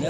दो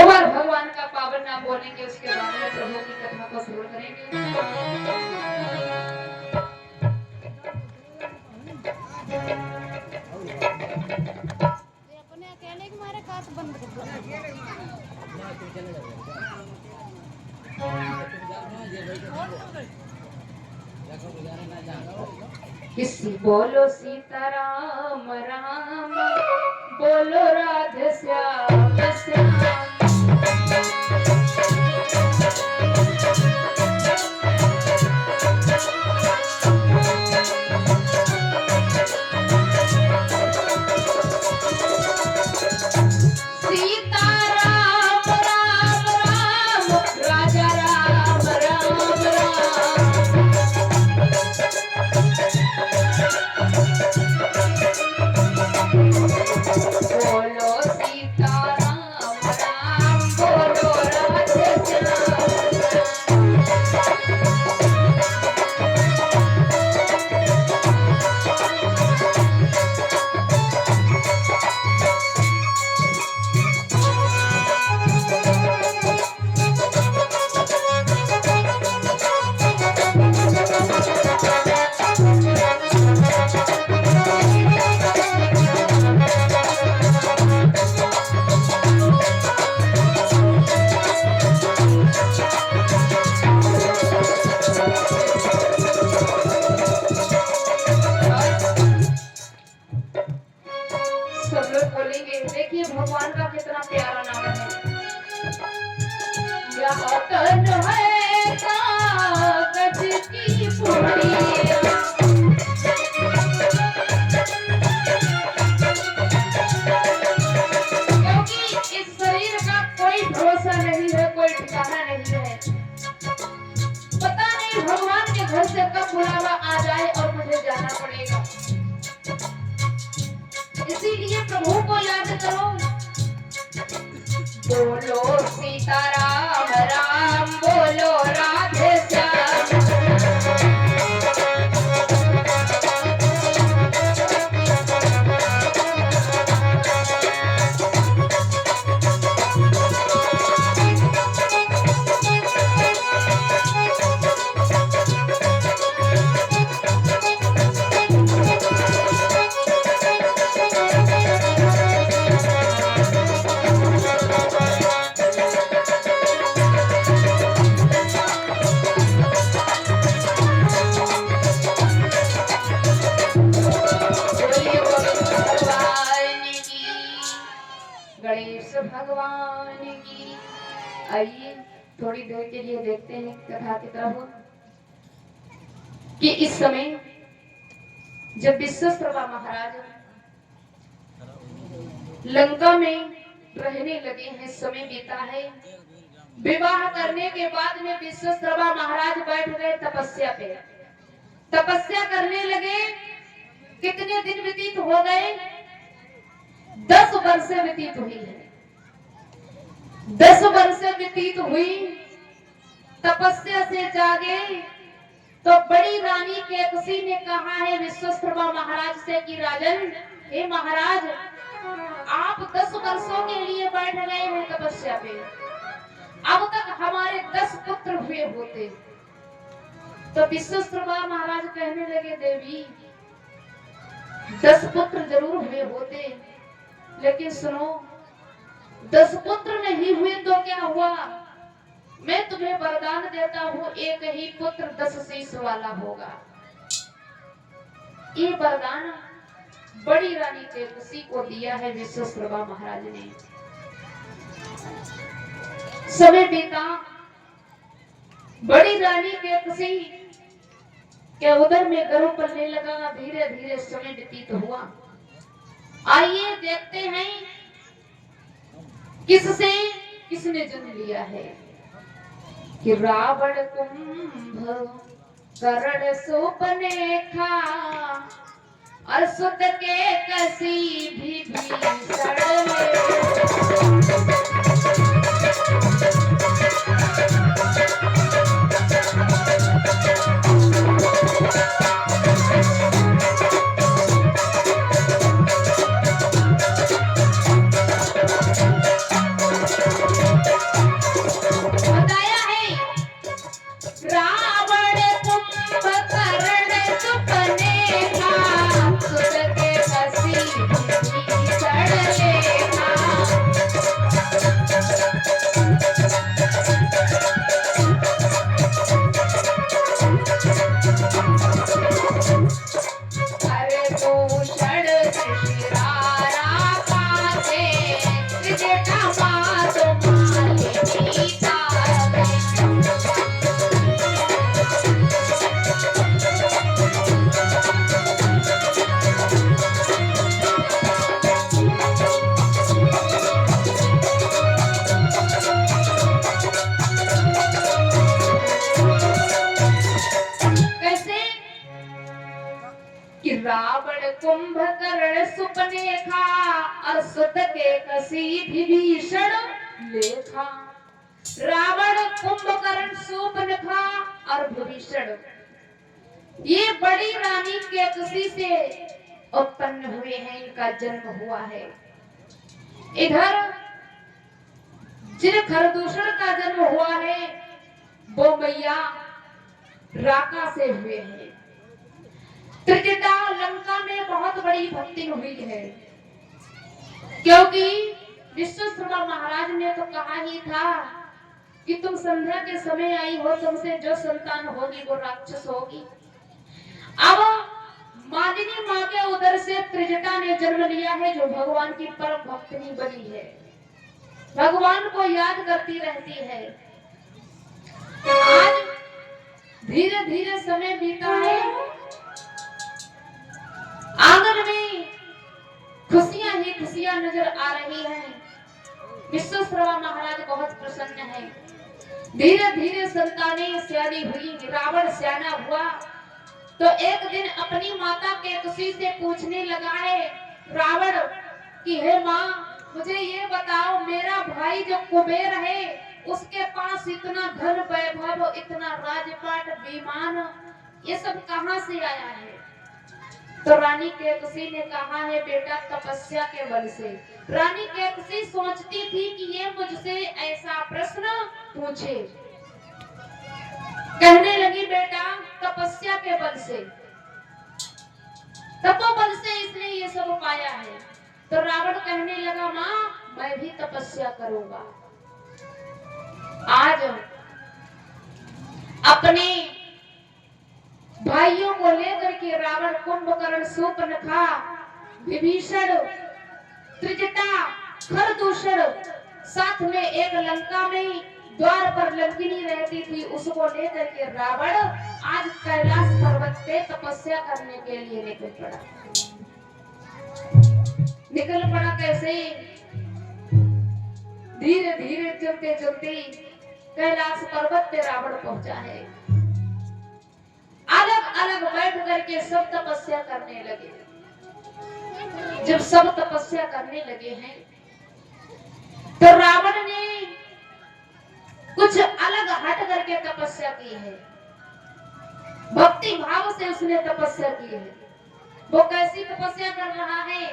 बार भगवान का पावन नाम बोलेंगे, उसके बाद में प्रभु की कथा को श्रवण करेंगे। अपने अकेले के मारे काट बंद कर दो। किसी बोलो सीताराम राम, बोलो राधे श्याम श्याम। देखिए भगवान का कितना प्यारा नाम है। यहाँ तन है कागज की पुड़िया, क्योंकि इस शरीर का कोई भरोसा नहीं है, कोई ठिकाना नहीं है। पता नहीं भगवान के घर से कब बुलावा आ जाए और मुझे जाना पड़ेगा। इसीलिए प्रभु को याद करो। बोलो सीताराम राम, बोलो राधे श्याम। गणेश भगवान की। आइए थोड़ी देर के लिए देखते हैं कथा की तरफ कि इस समय जब विश्वकर्मा महाराज लंका में रहने लगे हैं, समय बीता है। विवाह करने के बाद में विश्वकर्मा महाराज बैठ गए तपस्या पे, तपस्या करने लगे। कितने दिन व्यतीत हो गए? 10 वर्ष व्यतीत हुई है। 10 वर्ष व्यतीत हुई, तपस्या से जागे तो बड़ी रानी केकसी ने कहा है विश्वकर्मा महाराज से कि राजन, हे महाराज, आप 10 वर्षों के लिए बैठ गए हैं तपस्या पे, अब तक हमारे 10 पुत्र हुए होते। तो विश्वकर्मा महाराज कहने लगे, देवी 10 पुत्र जरूर हुए होते, लेकिन सुनो, 10 पुत्र नहीं हुए तो क्या हुआ? मैं तुम्हें वरदान देता हूँ, एक ही पुत्र 10 शीश वाला होगा। ये वरदान बड़ी रानी केकसी को दिया है विश्वकर्मा महाराज ने। समय बीता, बड़ी रानी केकसी के उदर में गर्भ पलने लगा। धीरे धीरे समय व्यतीत हुआ। आइए देखते हैं किसने जन्म लिया है। कि रावण कुंभ करण सुपनेखा, और सुत के कसी भी भीषण रावण कुंभकर्ण सुपने खा और सुत के कसी विभीषण लेखा। रावण कुंभकर्ण सुपनखा और विभीषण ये बड़ी रानी केकसी से उत्पन्न हुए हैं, इनका जन्म हुआ है। इधर जिन खरदूषण का जन्म हुआ है वो मैया राका से हुए हैं। त्रिजटा लंका में बहुत बड़ी भक्ति हुई है, क्योंकि विश्वकर्मा महाराज ने तो कहा ही था कि तुम संध्या के समय आई हो, तुमसे जो संतान होगी वो राक्षस होगी। अब मालिनी माँ के उदर से त्रिजटा ने जन्म लिया है, जो भगवान की परम भक्तनी बनी है, भगवान को याद करती रहती है। आज धीरे धीरे समय बीता है, आंगन में खुशियां ही खुशियां नजर आ रही हैं। विश्वकर्मा महाराज बहुत प्रसन्न है। धीरे धीरे संतानें सियानी हुई, रावण सियाना हुआ तो एक दिन अपनी माता केकसी से पूछने लगा है रावण कि हे माँ, मुझे ये बताओ, मेरा भाई जो कुबेर है उसके पास इतना धन वैभव, इतना राजपाट, विमान, ये सब कहाँ से आया है? तो रानी केकसी ने कहा है बेटा तपस्या के बल से। रानी केकसी सोचती थी कि ये मुझसे ऐसा प्रश्न पूछे, कहने लगी बेटा तपस्या के बल से, तपोबल से इसने ये सब पाया है। तो रावण कहने लगा माँ मैं भी तपस्या करूंगा। आज अपने भाइयों को लेकर के रावण कुंभकर्ण शूर्पणखा विभीषण त्रिजटा खरदूषण साथ में एक लंका में द्वार पर लंकिनी रहती थी, उसको लेकर के रावण आज कैलाश पर्वत पे तपस्या करने के लिए निकल पड़ा। निकल पड़ा कैसे? धीरे धीरे चलते चलते कैलाश पर्वत पे रावण पहुंचा है। अलग अलग बैठ करके सब तपस्या करने लगे। जब सब तपस्या करने लगे हैं तो रावण ने कुछ अलग हट करके तपस्या की है, भक्ति भाव से उसने तपस्या की है। वो कैसी तपस्या कर रहा है?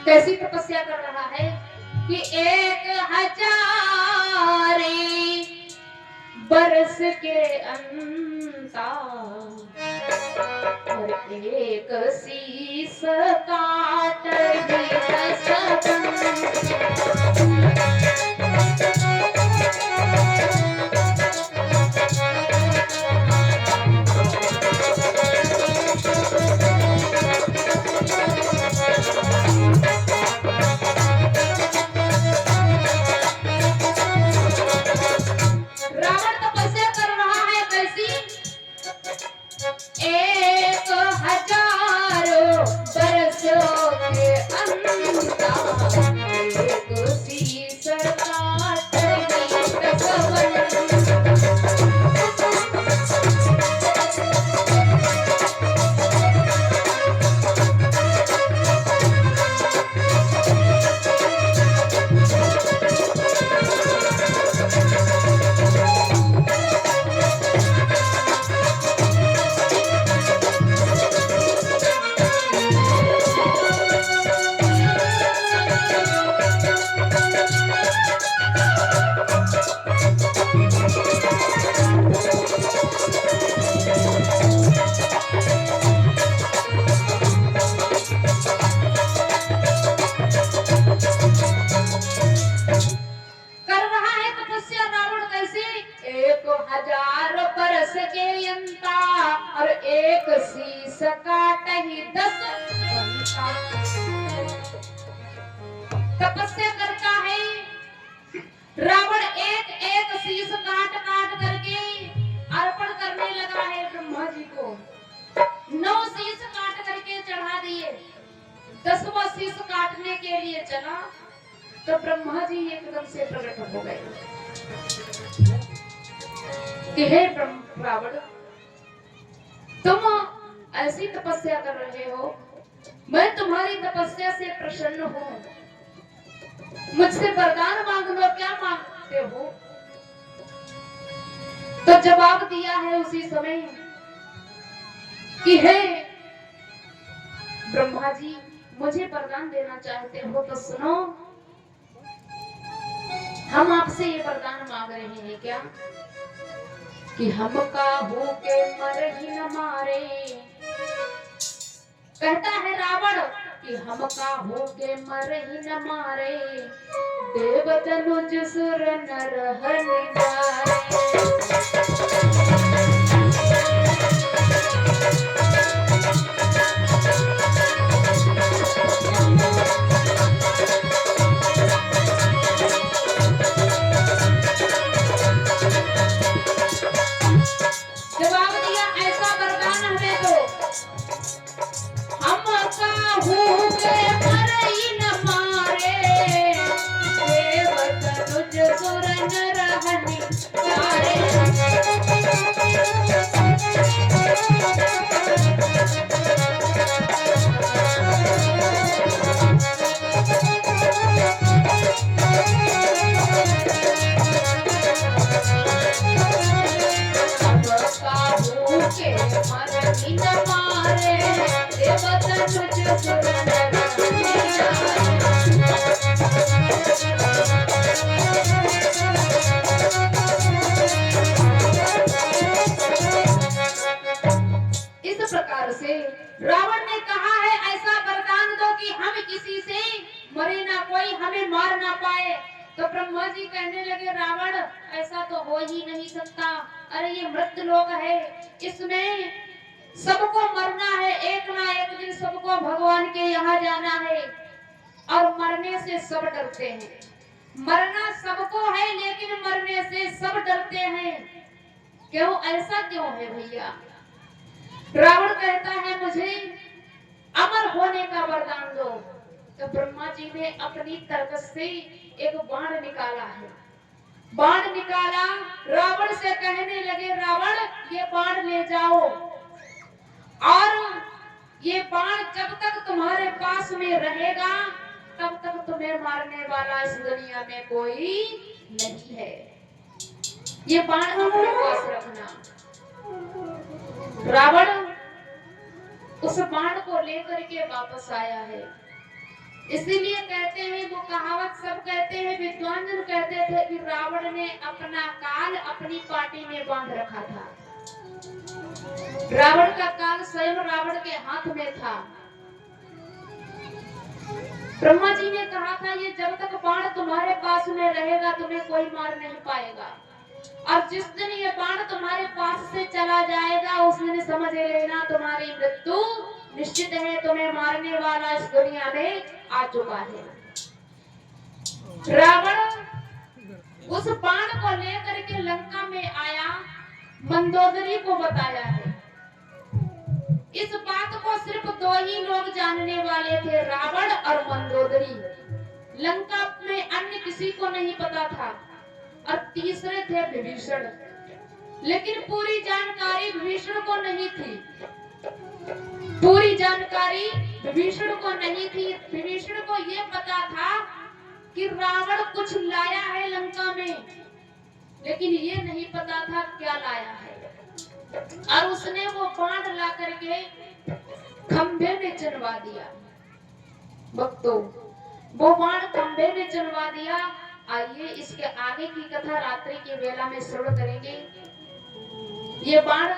कैसी तपस्या कर रहा है कि 1000 बरस के अंतर और एक शीश काट तपस्या करता है रावण। एक एक शीश काट काट करके अर्पण करने लगा है ब्रह्मा जी को। 9 शीश काट करके चढ़ा दिए। 10वां शीश काटने के लिए चला तो ब्रह्मा जी एकदम से प्रकट हो गए कि हे रावण, तुम ऐसी तपस्या कर रहे हो, मैं तुम्हारी तपस्या से प्रसन्न हूँ, मुझसे वरदान मांग लो, क्या मांगते हो? तो जवाब दिया है उसी समय कि हे ब्रह्मा जी, मुझे वरदान देना चाहते हो तो सुनो, हम आपसे ये वरदान मांग रहे हैं क्या कि हम काहू के मर ही न मारे। कहता है रावण कि हम काहू के मर ही न मारे, देव तनुज सुर नर हरि जारे। जवाब दिया, ऐसा वरदान हमें दो, हम काहू के मर ही न मारे, देव तनुज सुर नर हरि जारे। इस प्रकार से रावण ने कहा है, ऐसा वरदान दो कि हम किसी से मरे ना, कोई हमें मार ना पाए। तो ब्रह्मा जी कहने लगे, रावण ऐसा तो हो ही नहीं सकता, अरे ये मृत लोक है, इसमें सबको मरना है, एक ना एक दिन सबको भगवान के यहाँ जाना है, और मरने से सब डरते हैं। मरना सबको है लेकिन मरने से सब डरते हैं, क्यों, ऐसा क्यों है भैया? रावण कहता है, मुझे अमर होने का वरदान दो। तो ब्रह्मा जी ने अपनी तरकस से एक बाण निकाला है, बाण निकाला, रावण से कहने लगे, रावण ये बाण ले जाओ, और ये बाण जब तक तुम्हारे पास में रहेगा तब तक तुम्हें मारने वाला इस दुनिया में कोई नहीं है, ये बाण अपने पास रखना। रावण उस बाण को लेकर के वापस आया है। इसीलिए कहते हैं, वो कहावत सब कहते हैं, विद्वान जन कहते थे कि रावण ने अपना काल अपनी पाटी में बांध रखा था। रावण का काल स्वयं रावण के हाथ में था। ब्रह्मा जी ने कहा था, ये जब तक बाण तुम्हारे पास में रहेगा तुम्हें कोई मार नहीं पाएगा, और जिस दिन ये बाण तुम्हारे पास से चला जाएगा उस दिन समझ लेना तुम्हारी मृत्यु निश्चित है, तुम्हें मारने वाला इस दुनिया में आ चुका है। रावण उस बाण को लेकर के लंका में आया, मंदोदरी को बताया है। इस बात को सिर्फ दो ही लोग जानने वाले थे, रावण और मंदोदरी। लंका में अन्य किसी को नहीं पता था, और तीसरे थे विभीषण, लेकिन पूरी जानकारी विभीषण को नहीं थी। पूरी जानकारी विभीषण को नहीं थी। विभीषण को यह पता था कि रावण कुछ लाया है लंका में, लेकिन ये नहीं पता था क्या लाया है। और उसने वो बाण ला करके खंभे में चढ़वा दिया। भक्तों, वो बाण खंभे में चढ़वा दिया। आइए इसके आगे की कथा रात्रि की वेला में श्रवण करेंगे। ये बाण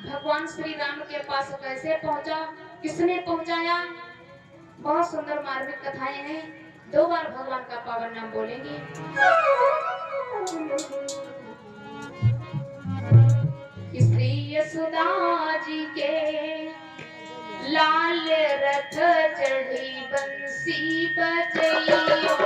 भगवान श्री राम के पास कैसे पहुंचा, किसने पहुंचाया, बहुत सुंदर मार्मिक कथाएं हैं। 2 बार भगवान का पावन नाम बोलेंगे। श्री यशोदा जी के लाल रथ चढ़ी बंसी बजइयो,